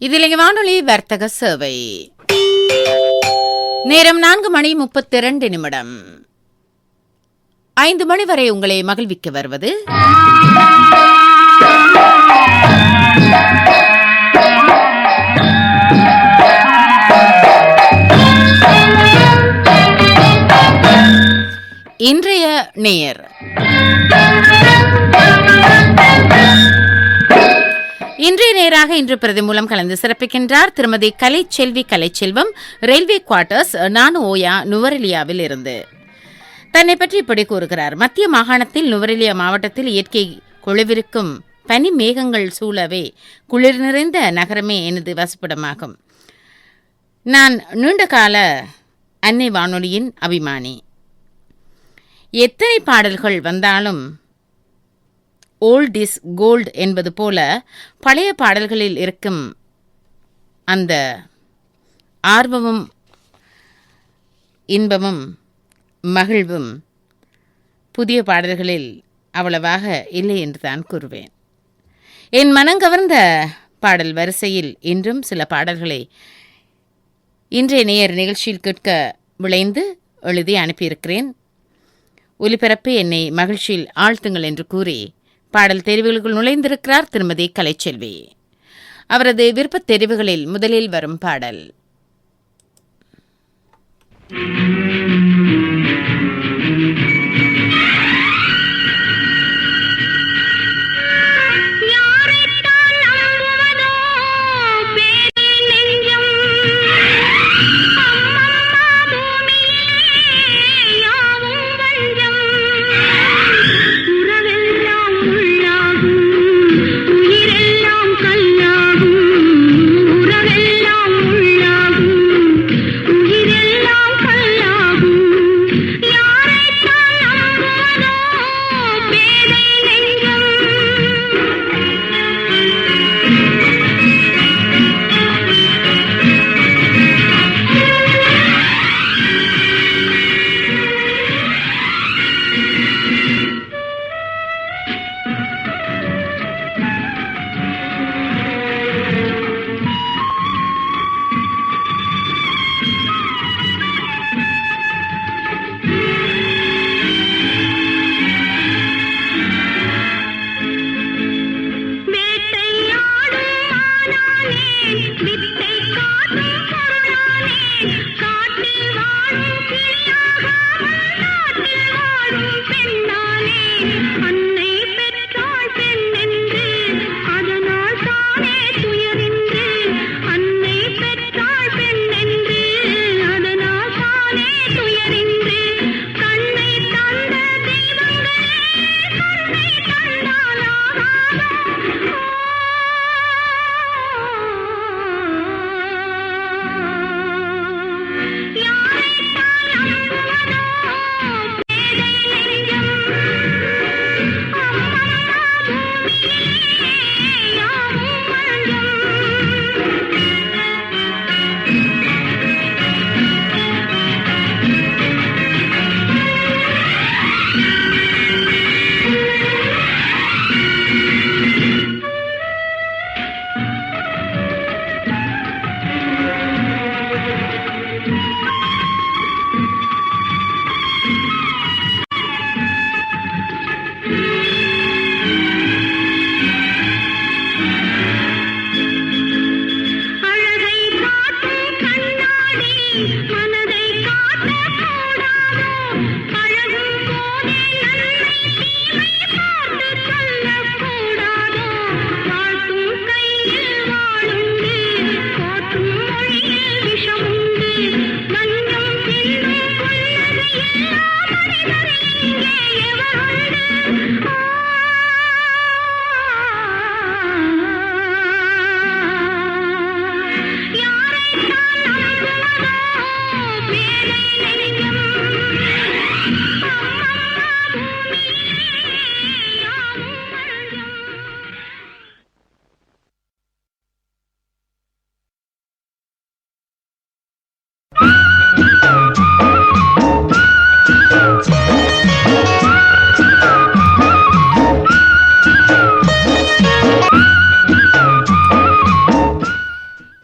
இதில் வானொலி வர்த்தக சேவை. நேரம் 4:32. 5 மணி வரை உங்களை மகிழ்விக்க வருவது இன்றைய நேயர். இன்றைய நேராக இன்று பிரதி மூலம் கலந்து சிறப்பிக்கின்றார் திருமதி கலைச்செல்வி கலைச்செல்வம், ரயில்வே குவார்ட்டர்ஸ், நானு ஓயா, நுவரெலியாவில் இருந்து. தன்னை பற்றி இப்படி கூறுகிறார். மத்திய மாகாணத்தில் நுவரெலியா மாவட்டத்தில் இயற்கை குளிர்விருக்கும் பனி மேகங்கள் சூழவே குளிர் நிறைந்த நகரமே எனது வசிப்பிடமாகும். நான் நீண்டகால அன்னை வானொலியின் அபிமானி. எத்தனை பாடல்கள் வந்தாலும் ஓல்ட் இஸ் கோல்டு என்பது போல பழைய பாடல்களில் இருக்கும் அந்த ஆர்வமும் இன்பமும் மகிழ்வும் புதிய பாடல்களில் அவ்வளவாக இல்லை என்று தான் கூறுவேன். என் மனங்கவர்ந்த பாடல் வரிசையில் இன்றும் சில பாடல்களை இன்றைய நேயர் நிகழ்ச்சியில் கேட்க விளைந்து எழுதி அனுப்பியிருக்கிறேன். ஒலிபரப்பு என்னை மகிழ்ச்சியில் ஆழ்த்துங்கள் என்று கூறி பாடல் தெரிவுகளுக்குள் நுழைந்திருக்கிறார் திருமதி கலைச்செல்வி. அவரது விருப்பத் தெரிவுகளில் முதலில் வரும் பாடல்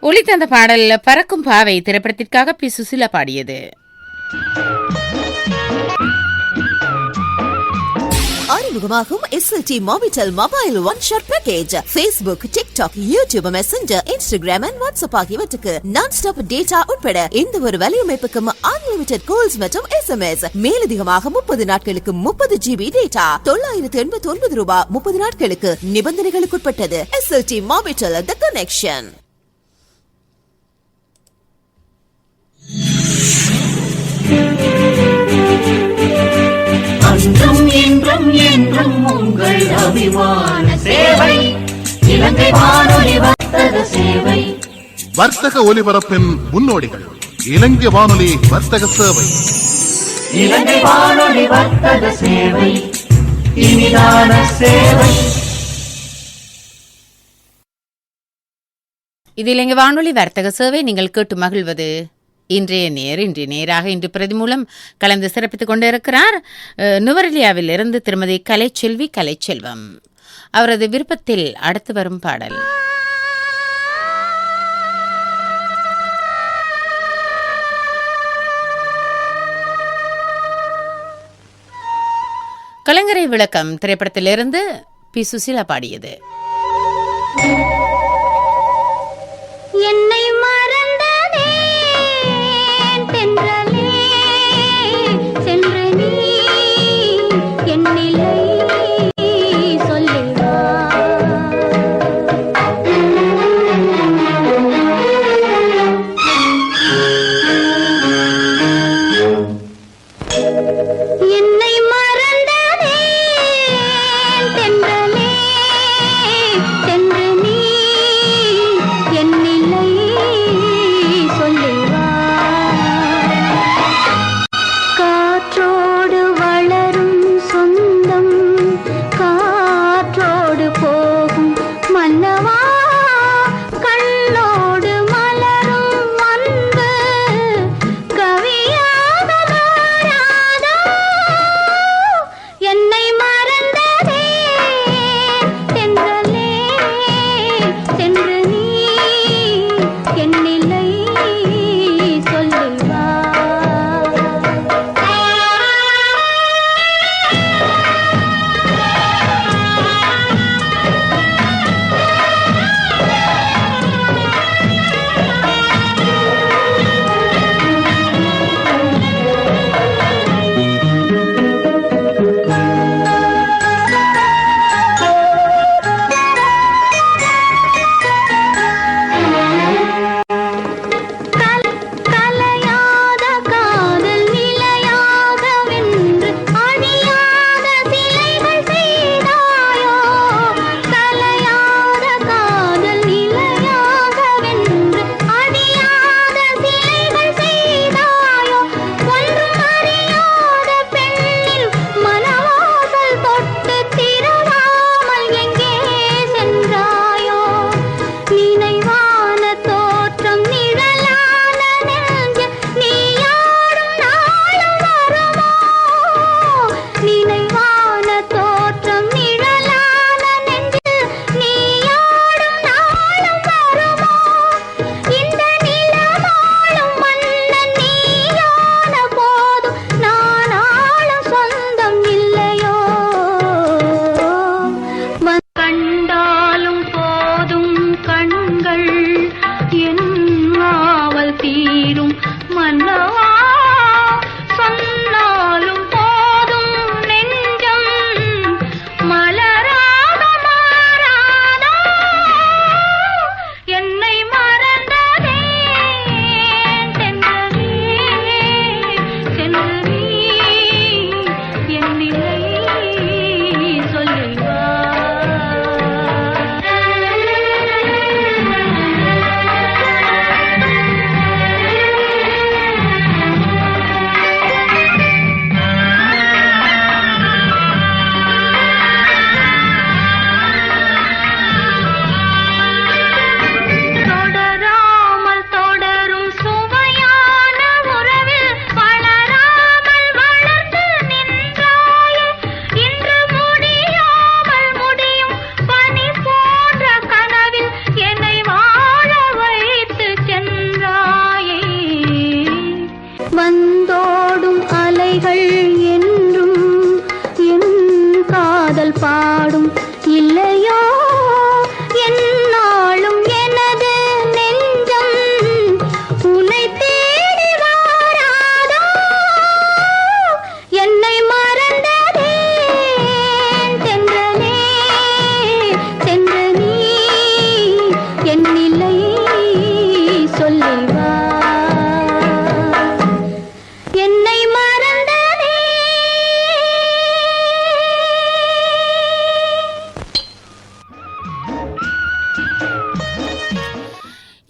ஒலித்தந்த பாடல் பறக்கும் பாவை திரைப்படத்திற்காக பி சுசிலா பாடியது. அறிமுகமாகும் SLT Mobitel Mobile One Shot Package. Facebook, TikTok, YouTube, Messenger, Instagram and WhatsApp ஆகியவற்றுக்கு non-stop data உட்பட எந்த ஒரு வலையமைப்புக்கும் unlimited calls மற்றும் SMS. மேலதிகமாக 30 நாட்களுக்கு 30 GB data. 989 ரூபாய் 30 நாட்களுக்கு. நிபந்தனைகளுக்கு உட்பட்டது. SLT Mobitel, the connection. அன்றும் இன்றும் என்றும் உங்கள் அபிமான சேவை இலங்கை வானொலி வர்த்தக சேவை. வர்த்தக ஒலிபரப்பின் முன்னோடிகள் இலங்கை வானொலி வர்த்தக சேவை. இலங்கை வானொலி வர்த்தக சேவை இனிதான சேவை. இது இலங்கை வானொலி வர்த்தக சேவை. நீங்கள் கேட்டு மகிழ்வது இன்றைய நேராக இன்று பிரதி மூலம் கலந்து சிறப்பித்துக் கொண்டிருக்கிறார் நுவரெலியாவில் இருந்து திருமதி கலைச்செல்வி கலைச்செல்வம். அவரது விருப்பத்தில் அடுத்து வரும் பாடல் கலைஞரை விளக்கம் திரைப்படத்திலிருந்து பி சுசிலா பாடியது. என்னை மறந்ததே தென்றலே சென்று நீ என்னிலை சொல்லிவா. என்னை மறந்ததே தென்றலே சென்று நீ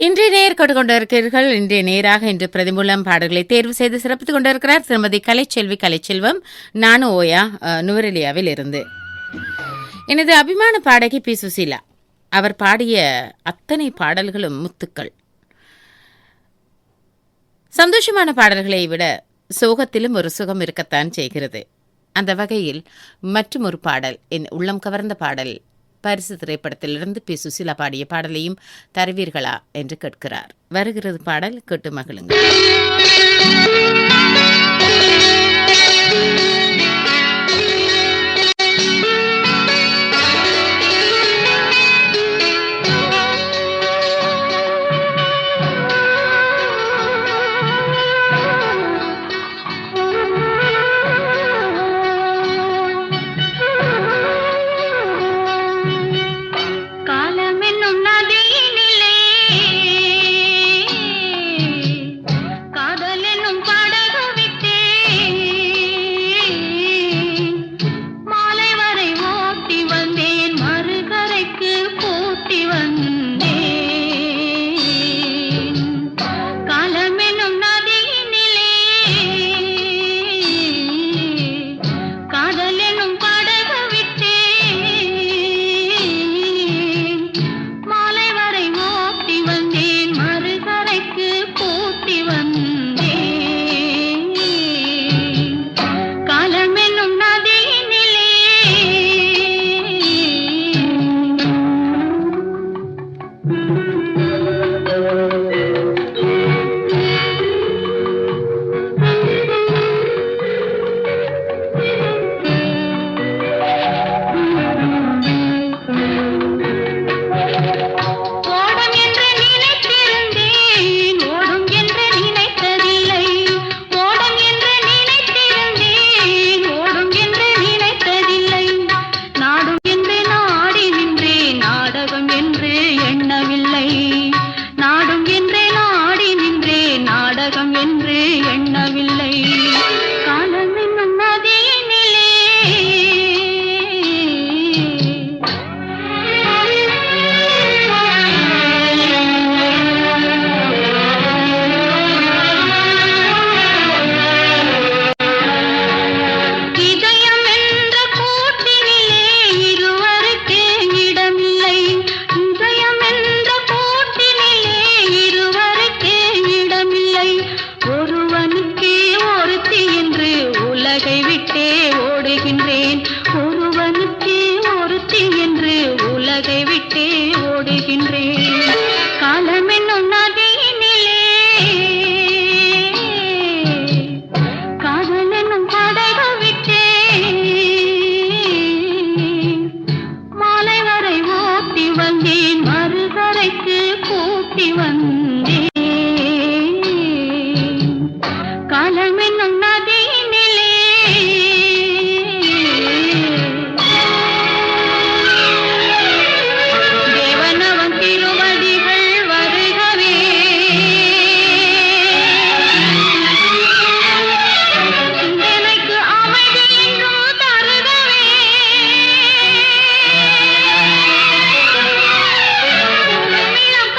இன்றைய நேர் கொண்டிருக்கிறீர்கள். இன்றைய நேராக இன்று பிரதிமூலம் பாடல்களை தேர்வு செய்து சிறப்பித்துக் கொண்டிருக்கிறார் திருமதி கலைச்செல்வி கலைச்செல்வம். நானும் ஓயா நுவரெலியாவில் இருந்து. எனது அபிமான பாடகி பி. சுசீலா. அவர் பாடிய அத்தனை பாடல்களும் முத்துக்கள். சந்தோஷமான பாடல்களை விட சோகத்திலும் ஒரு சுகம் இருக்கத்தான் செய்கிறது. அந்த வகையில் மற்றும் ஒரு பாடல், என் உள்ளம் கவர்ந்த பாடல், பரிசு திரைப்படத்திலிருந்து பி. சுசீலா பாடிய பாடலையும் தருவீர்களா என்று கேட்கிறார். வருகிறது பாடல், கேட்டு மகிழுங்கள்.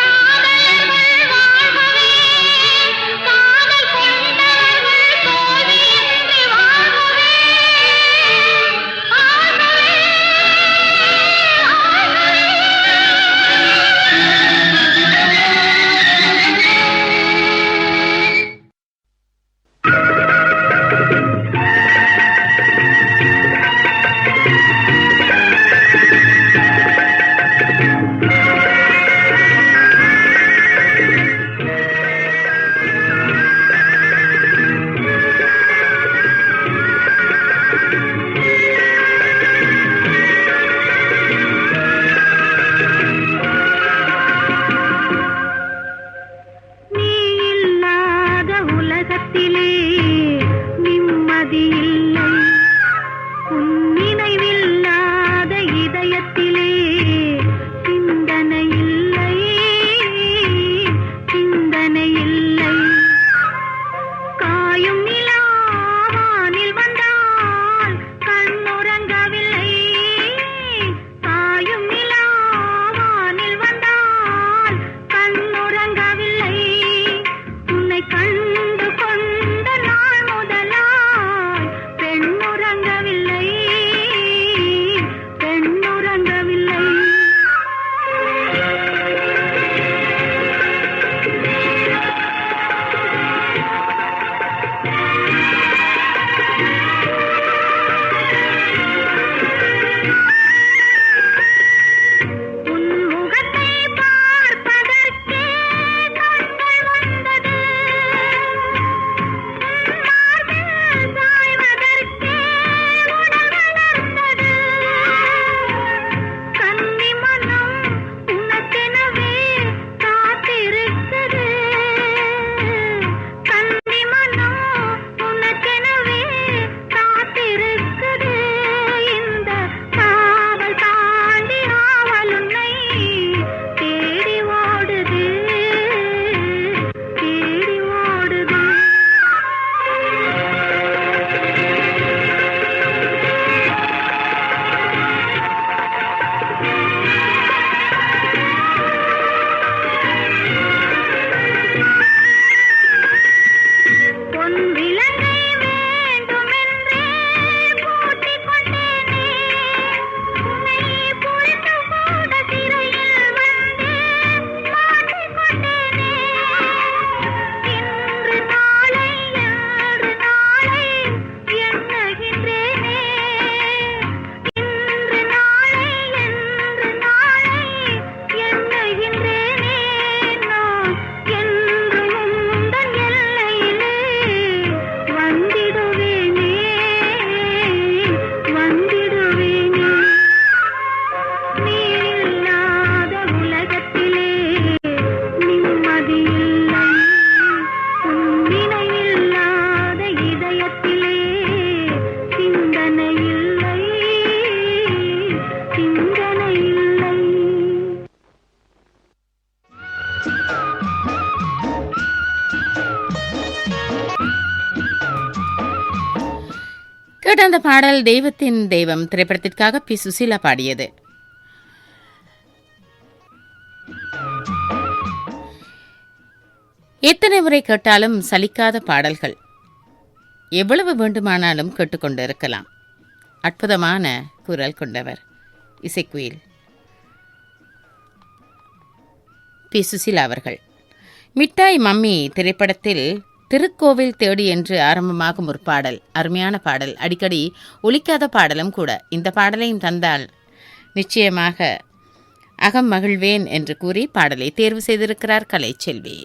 காதலர்கள் அந்த பாடல் தெய்வத்தின் தெய்வம் திரைப்படத்திற்காக பி சுசீலா பாடியது. எத்தனை முறை கேட்டாலும் சலிக்காத பாடல்கள், எவ்வளவு வேண்டுமானாலும் கேட்டுக்கொண்டு இருக்கலாம். அற்புதமான குரல் கொண்டவர் இசைக்குயில் பி சுசீலா அவர்கள். மிட்டாய் மம்மி திரைப்படத்தில் திருக்கோவில் தேடி என்று ஆரம்பமாகும் ஒரு பாடல், அருமையான பாடல், அடிக்கடி ஒலிக்காத பாடலும் கூட. இந்த பாடலையும் தந்தால் நிச்சயமாக அகம் மகிழ்வேன் என்று கூறி பாடலை தேர்வு செய்திருக்கிறார் கலைச்செல்வி.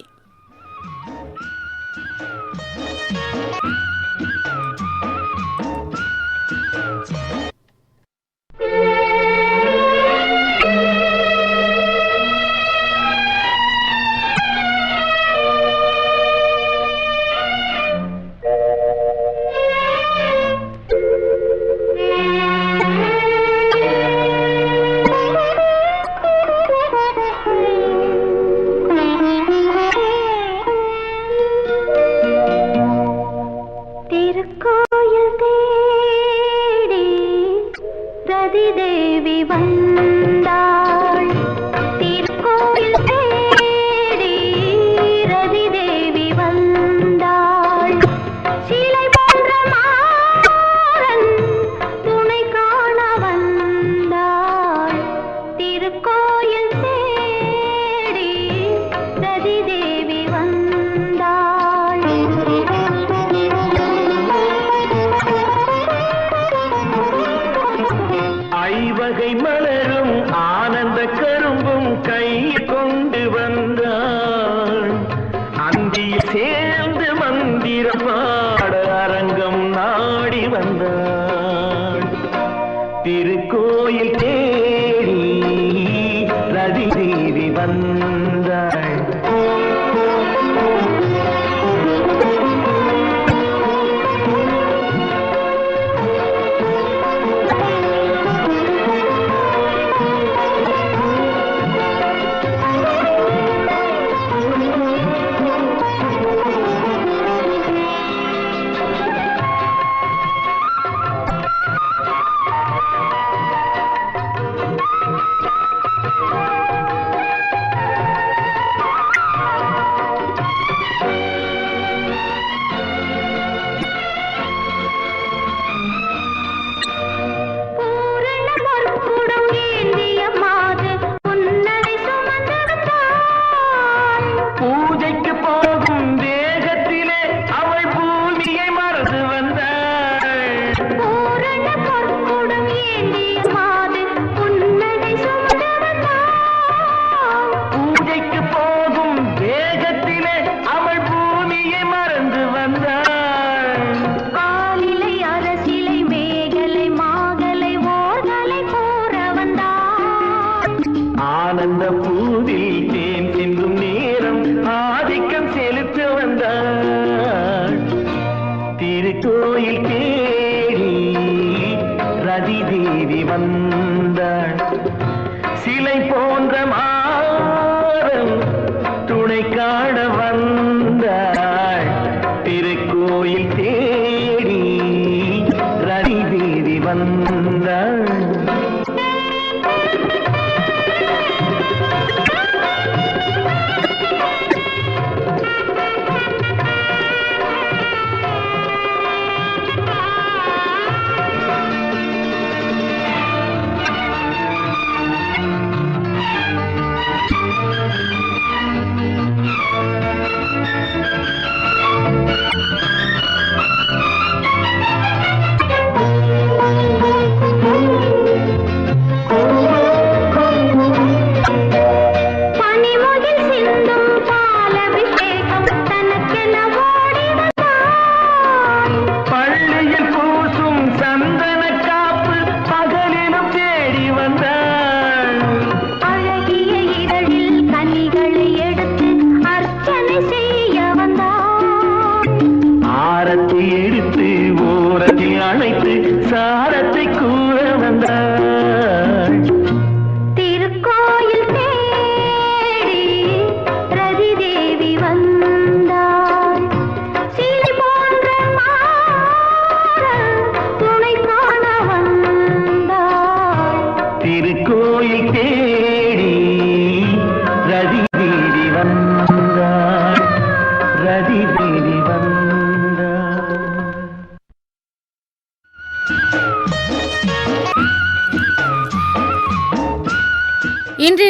துணை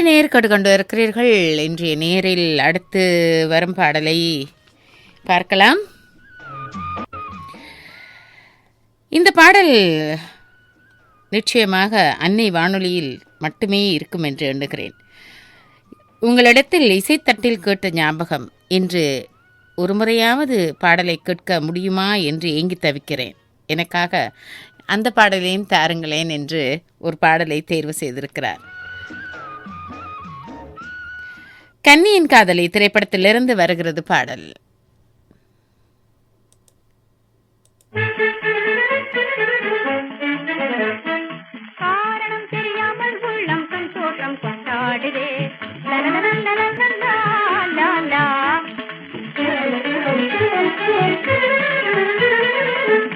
நேர் கொண்டு இருக்கிறீர்கள். இன்றைய நேரில் அடுத்து வரும் பாடலை பார்க்கலாம். இந்த பாடல் நிச்சயமாக அன்னை வானொலியில் மட்டுமே இருக்கும் என்று எண்ணுகிறேன். உங்களிடத்தில் இசைத்தட்டில் கேட்ட ஞாபகம் என்று ஒரு முறையாவது பாடலை கேட்க முடியுமா என்று ஏங்கி தவிக்கிறேன். எனக்காக அந்த பாடலையும் தாருங்களேன் என்று ஒரு பாடலை தேர்வு செய்திருக்கிறார். கன்னியின் காதலி திரைப்படத்திலிருந்து வருகிறது பாடல். காரணம் தெரியாமல் உள்ளம் சந்தோஷம் கொண்டாடுதே.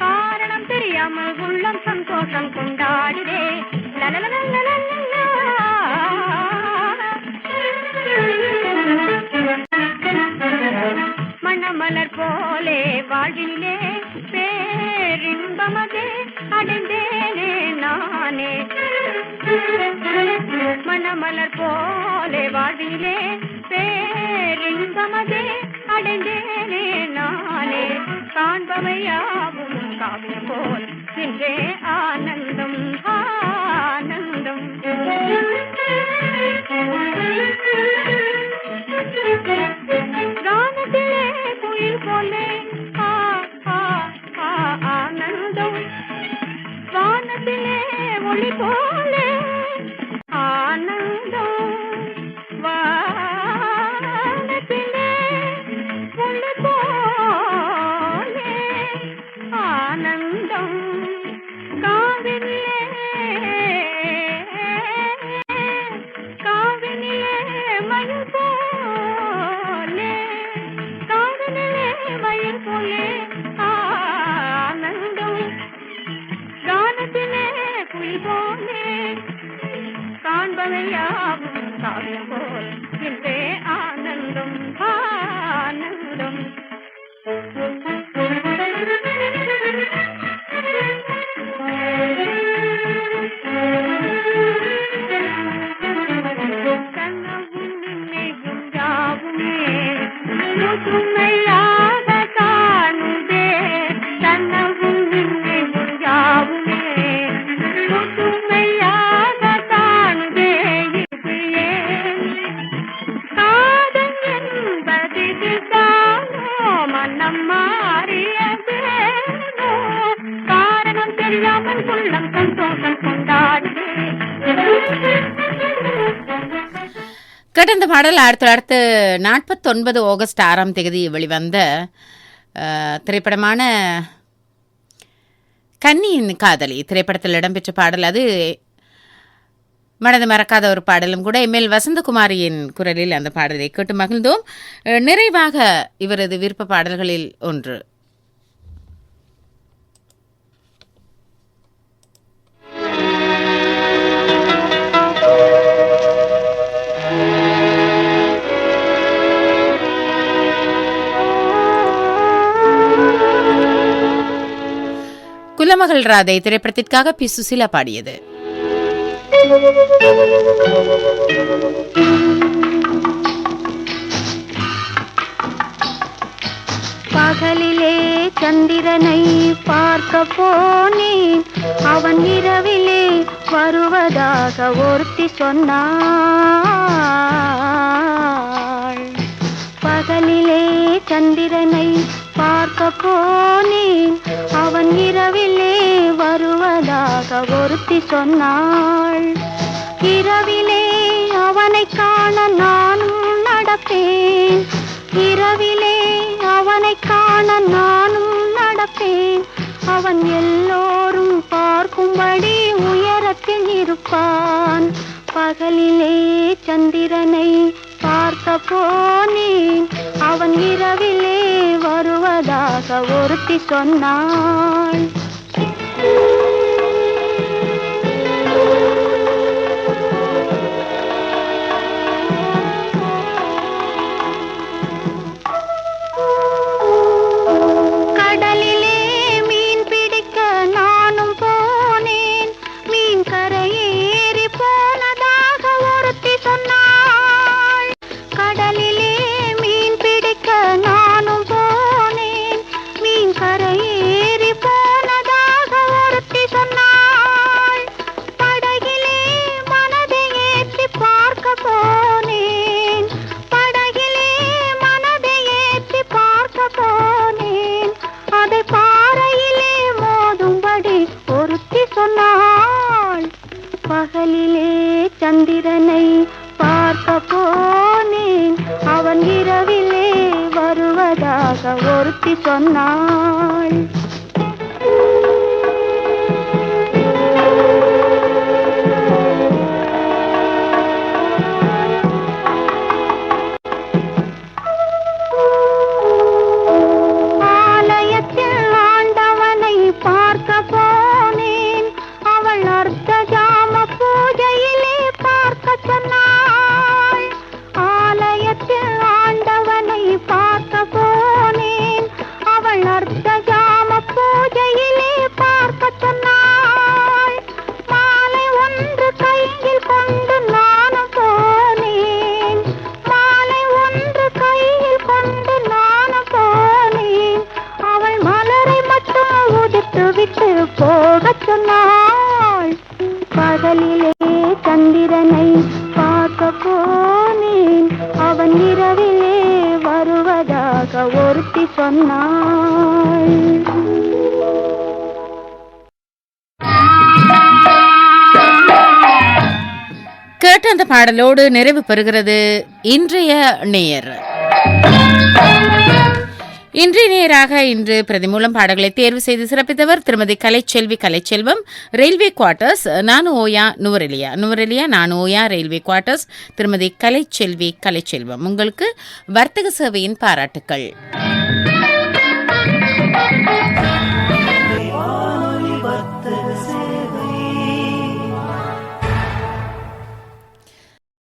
காரணம் தெரியாமல் உள்ளம் சந்தோஷம் கொண்டாடுதே. மணமலர் போலே வாழ்விலே பேரின்பமதே அடைந்தேனே நானே. மணமலர் போலே வாழ்விலே பேரின்பமதே அடைந்தேனே நானே. காண்பவையாவும் காவியம் போல் இன்றே ஆனந்தம் ஆனந்தம். கானத்திலே குயில் போலே ஆனந்தம். வானத்திலே ஒளி போலே ஆனந்தம். வானத்திலே ஒளி போலே ஆனந்தம். காவினிலே மயில் போலே காவினிலே மயில் போலே ஆனந்தம். கானத்திலே குயில் போலே காண்பவையாவும் காவியம் போல் இன்றே ஆனந்தம் ஆனந்தம். கனவும் நினைவும் யாவுமே முதுமையாக காணுதே. கனவும் நினைவும் யாவுமே முதுமையாக காணுதே. இது ஏன் காதல் என்பதில்தானோ மனம் மாறியதேனோ. காரணம் தெரியாமல் உள்ளம் சந்தோஷம் கொண்டாடுதே. கடந்த பாடல் 1949 ஆகஸ்ட் 6ஆம் தேதி வெளிவந்த திரைப்படமான கன்னியின் காதலி திரைப்படத்தில் இடம்பெற்ற பாடல். அது மனது மறக்காத ஒரு பாடலும் கூட. எம்எல் வசந்தகுமாரியின் குரலில் அந்த பாடலை கேட்டு மகிழ்ந்தோம். நிறைவாக இவரது விருப்ப பாடல்களில் ஒன்று. குலமகள் ராதை திரைப்படத்திற்காக பி. சுசீலா பாடியது. பகலிலே சந்திரனை பார்க்க போனேன். அவன் இரவிலே வருவதாக ஒருத்தி சொன்னாள். பகலிலே சந்திரனை பார்க்க போனேன். அவன் இரவிலே வருவதாக ஒருத்தி சொன்னாள். இரவிலே அவனை காண நானும் நடப்பேன். இரவிலே அவனை காண நானும் நடப்பேன். அவன் எல்லோரும் பார்க்கும்படி உயரத்தில் இருப்பான். பகலிலே சந்திரனை பார்க்க போனேன். அவன் இரவிலே வருவதாக ஒருத்தி சொன்னாள். கடலிலே மீன் பிடிக்க நானும் போனேன். மீன் கரையேறி போனதாக ஒருத்தி சொன்னாள். வருவதாக ஒருத்தி சொன்னாள். பகலிலே சந்திரனை பார்க்க போனேன், அவன் இரவிலே வருவதாக ஒருத்தி சொன்னாள். கேட்ட அந்த பாடலோடு நிறைவு பெறுகிறது இன்றைய நேர். இன்றைய நேராக இன்று பிரதி மூலம் பாடல்களை தேர்வு செய்து சிறப்பித்தவர் திருமதி கலைச்செல்வி கலைச்செல்வம், ரயில்வே குவார்ட்டர்ஸ் நானு ஓயா நுவரெலியா நானு ஓயா ரயில்வே குவார்ட்டர்ஸ் திருமதி கலைச்செல்வி கலைச்செல்வம். உங்களுக்கு வர்த்தக சேவையின் பாராட்டுக்கள்.